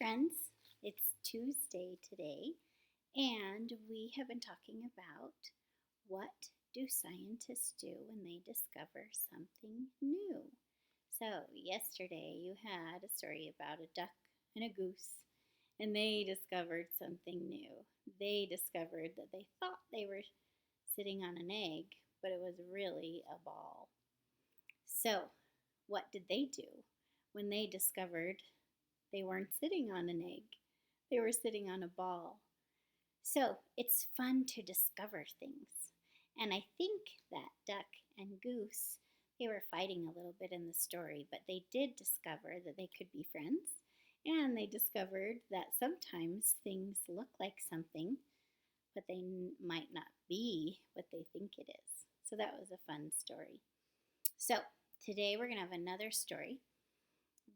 friends. It's Tuesday today, and we have been talking about what do scientists do when they discover something new. So, yesterday you had a story about a duck and a goose, and they discovered something new. They discovered that they thought they were sitting on an egg, but it was really a ball. So, what did they do when they discovered they weren't sitting on an egg? They were sitting on a ball. So it's fun to discover things. And I think that duck and goose, they were fighting a little bit in the story, but they did discover that they could be friends. And they discovered that sometimes things look like something, but they might not be what they think it is. So that was a fun story. So today we're going to have another story.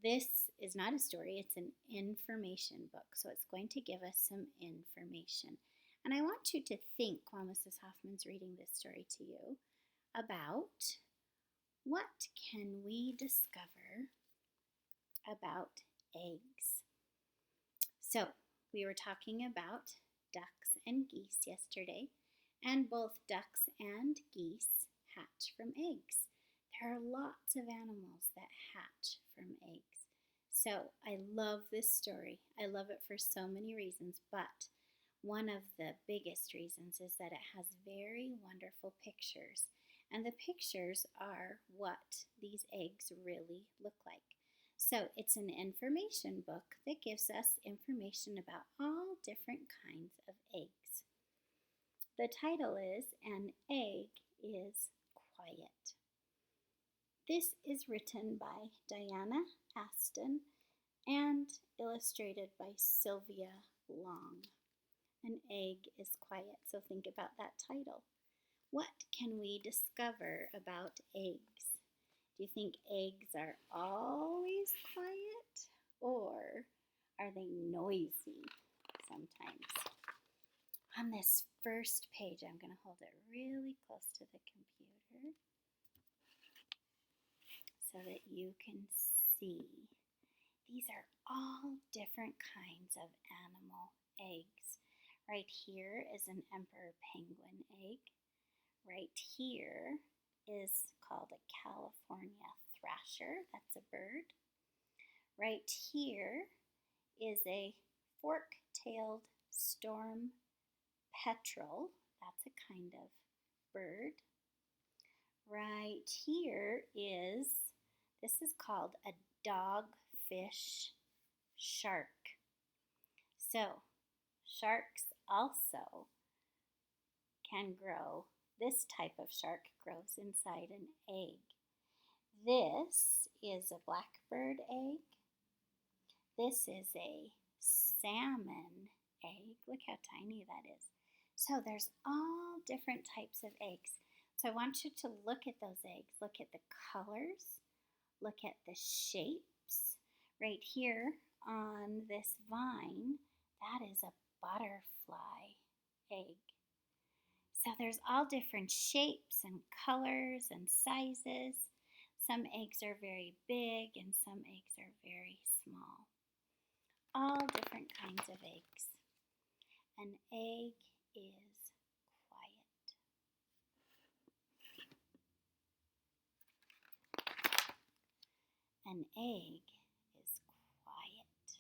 This is not a story, it's an information book. So it's going to give us some information. And I want you to think while Mrs. Hoffman's reading this story to you about what can we discover about eggs. So we were talking about ducks and geese yesterday, and both ducks and geese hatch from eggs. There are lots of animals that hatch from eggs. So I love this story. I love it for so many reasons, but one of the biggest reasons is that it has very wonderful pictures. And the pictures are what these eggs really look like. So it's an information book that gives us information about all different kinds of eggs. The title is An Egg is Quiet. This is written by Diana Aston and illustrated by Sylvia Long. An egg is quiet, so think about that title. What can we discover about eggs? Do you think eggs are always quiet, or are they noisy sometimes? On this first page, I'm going to hold it really close to the computer so that you can see. These are all different kinds of animal eggs. Right here is an emperor penguin egg. Right here is called a California thrasher. That's a bird. Right here is a fork-tailed storm petrel. That's a kind of bird. Right here this is called a dogfish shark. So, sharks also can grow. This type of shark grows inside an egg. This is a blackbird egg. This is a salmon egg. Look how tiny that is. So there's all different types of eggs. So I want you to look at those eggs. Look at the colors. Look at the shapes. Right here on this vine, that is a butterfly egg. So there's all different shapes and colors and sizes. Some eggs are very big and some eggs are very small. All different kinds of eggs. An egg is quiet. An egg is quiet.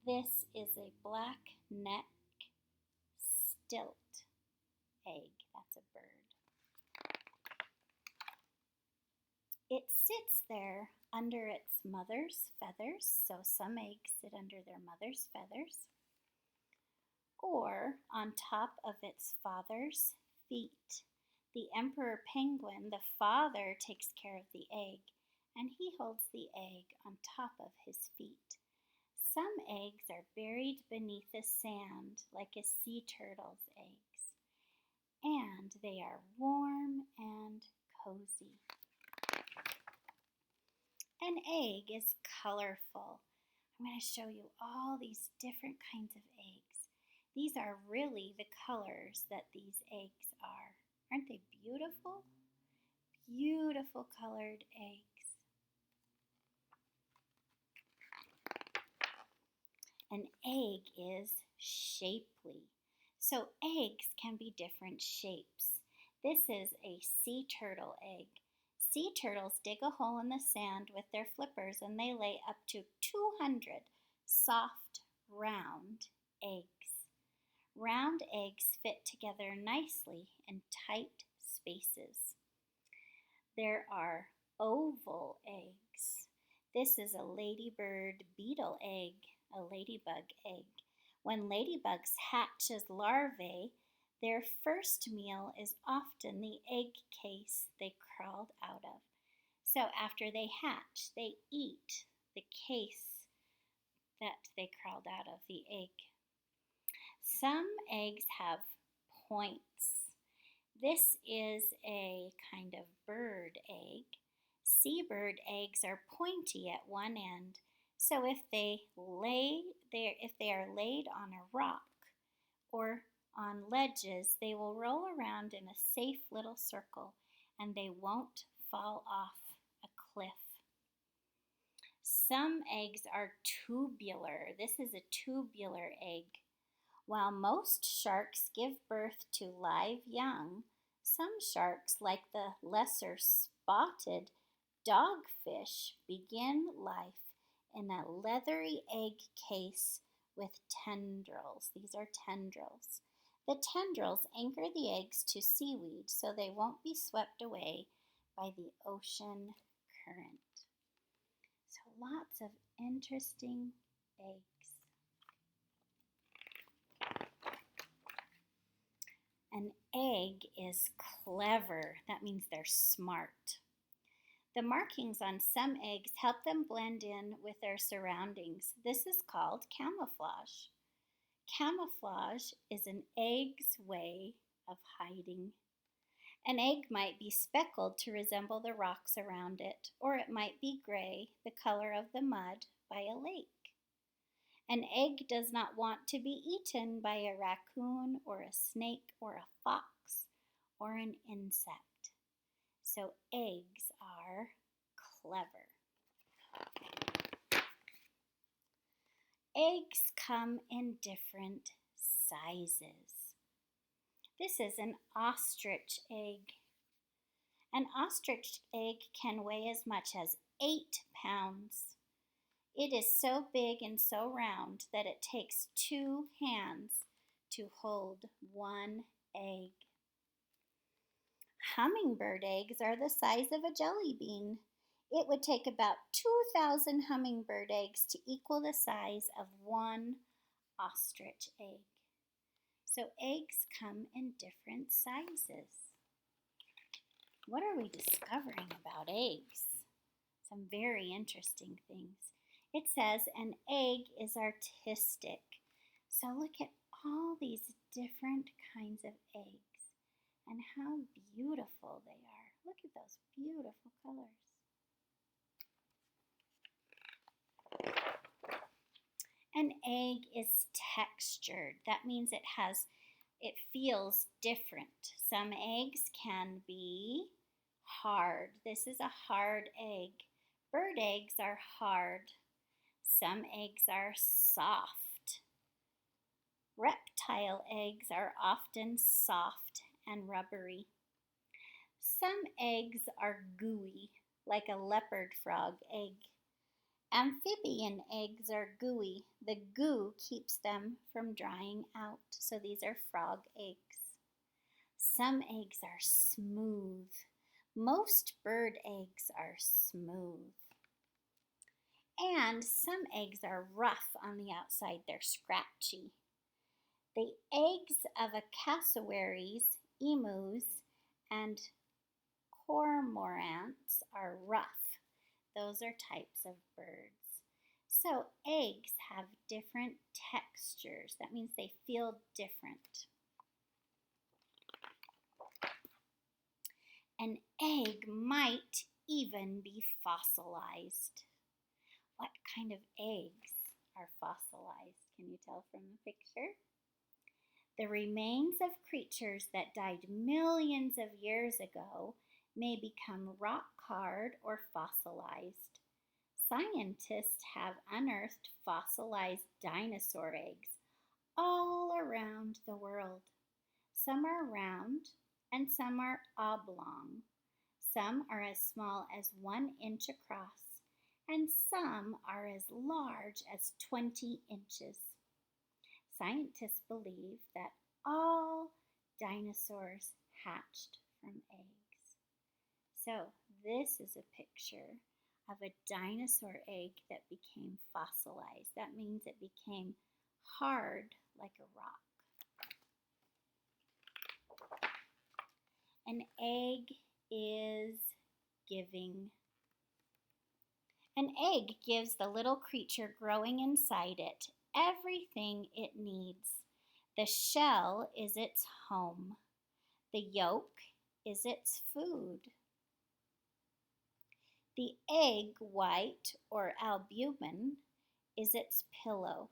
This is a black neck stilt egg. That's a bird. It sits there under its mother's feathers, so some eggs sit under their mother's feathers, or on top of its father's feet. The emperor penguin, the father, takes care of the egg, and he holds the egg on top of his feet. Some eggs are buried beneath the sand like a sea turtle's eggs, and they are warm and cozy. An egg is colorful. I'm going to show you all these different kinds of eggs. These are really the colors that these eggs are. Aren't they beautiful? Beautiful colored eggs. An egg is shapely. So eggs can be different shapes. This is a sea turtle egg. Sea turtles dig a hole in the sand with their flippers and they lay up to 200 soft, round eggs. Round eggs fit together nicely in tight spaces. There are oval eggs. This is a ladybird beetle egg, a ladybug egg. When ladybugs hatch as larvae, their first meal is often the egg case they crawled out of. So after they hatch, they eat the case that they crawled out of, the egg. Some eggs have points. This is a kind of bird egg. Seabird eggs are pointy at one end, so if they are laid on a rock or on ledges, they will roll around in a safe little circle and they won't fall off a cliff. Some eggs are tubular. This is a tubular egg. While most sharks give birth to live young, some sharks, like the lesser spotted dogfish, begin life in a leathery egg case with tendrils. These are tendrils. The tendrils anchor the eggs to seaweed so they won't be swept away by the ocean current. So lots of interesting eggs. An egg is clever. That means they're smart. The markings on some eggs help them blend in with their surroundings. This is called camouflage. Camouflage is an egg's way of hiding. An egg might be speckled to resemble the rocks around it, or it might be gray, the color of the mud by a lake. An egg does not want to be eaten by a raccoon or a snake or a fox or an insect. So eggs are clever. Eggs come in different sizes. This is an ostrich egg. An ostrich egg can weigh as much as 8 pounds. It is so big and so round that it takes 2 hands to hold one egg. Hummingbird eggs are the size of a jelly bean. It would take about 2,000 hummingbird eggs to equal the size of one ostrich egg. So eggs come in different sizes. What are we discovering about eggs? Some very interesting things. It says an egg is artistic. So look at all these different kinds of eggs and how beautiful they are. Look at those beautiful colors. An egg is textured. That means it feels different. Some eggs can be hard. This is a hard egg. Bird eggs are hard. Some eggs are soft. Reptile eggs are often soft and rubbery. Some eggs are gooey, like a leopard frog egg. Amphibian eggs are gooey. The goo keeps them from drying out, so these are frog eggs. Some eggs are smooth. Most bird eggs are smooth. And some eggs are rough on the outside. They're scratchy. The eggs of cassowaries, emus, and cormorants are rough. Those are types of birds. So eggs have different textures. That means they feel different. An egg might even be fossilized. What kind of eggs are fossilized? Can you tell from the picture? The remains of creatures that died millions of years ago may become rock hard or fossilized. Scientists have unearthed fossilized dinosaur eggs all around the world. Some are round and some are oblong. Some are as small as 1 inch across, and some are as large as 20 inches. Scientists believe that all dinosaurs hatched from eggs. So, this is a picture of a dinosaur egg that became fossilized. That means it became hard like a rock. An egg is giving. An egg gives the little creature growing inside it everything it needs. The shell is its home. The yolk is its food. The egg white or albumin is its pillow.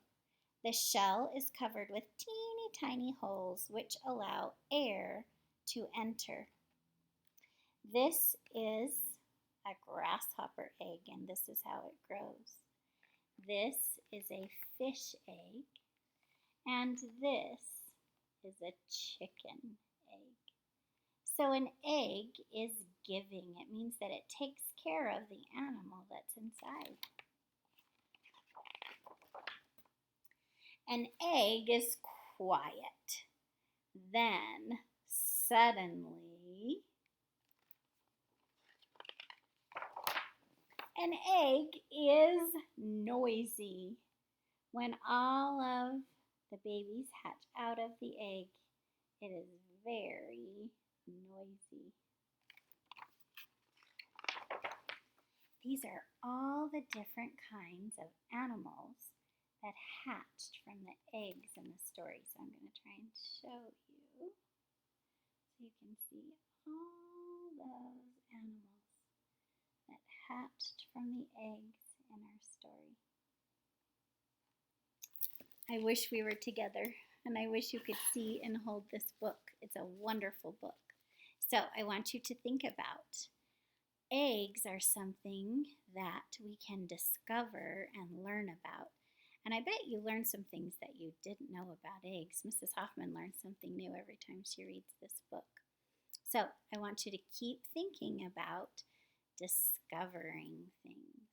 The shell is covered with teeny tiny holes which allow air to enter. This is a grasshopper egg, and this is how it grows. This is a fish egg, and this is a chicken egg. So an egg is giving. It means that it takes care of the animal that's inside. An egg is quiet. Then suddenly an egg is noisy. When all of the babies hatch out of the egg, it is very noisy. These are all the different kinds of animals that hatched from the eggs in the story. So I'm going to try and show you so you can see all those animals that hatched from the eggs in our story. I wish we were together, and I wish you could see and hold this book. It's a wonderful book. So I want you to think about eggs are something that we can discover and learn about. And I bet you learned some things that you didn't know about eggs. Mrs. Hoffman learns something new every time she reads this book. So I want you to keep thinking about discovering things.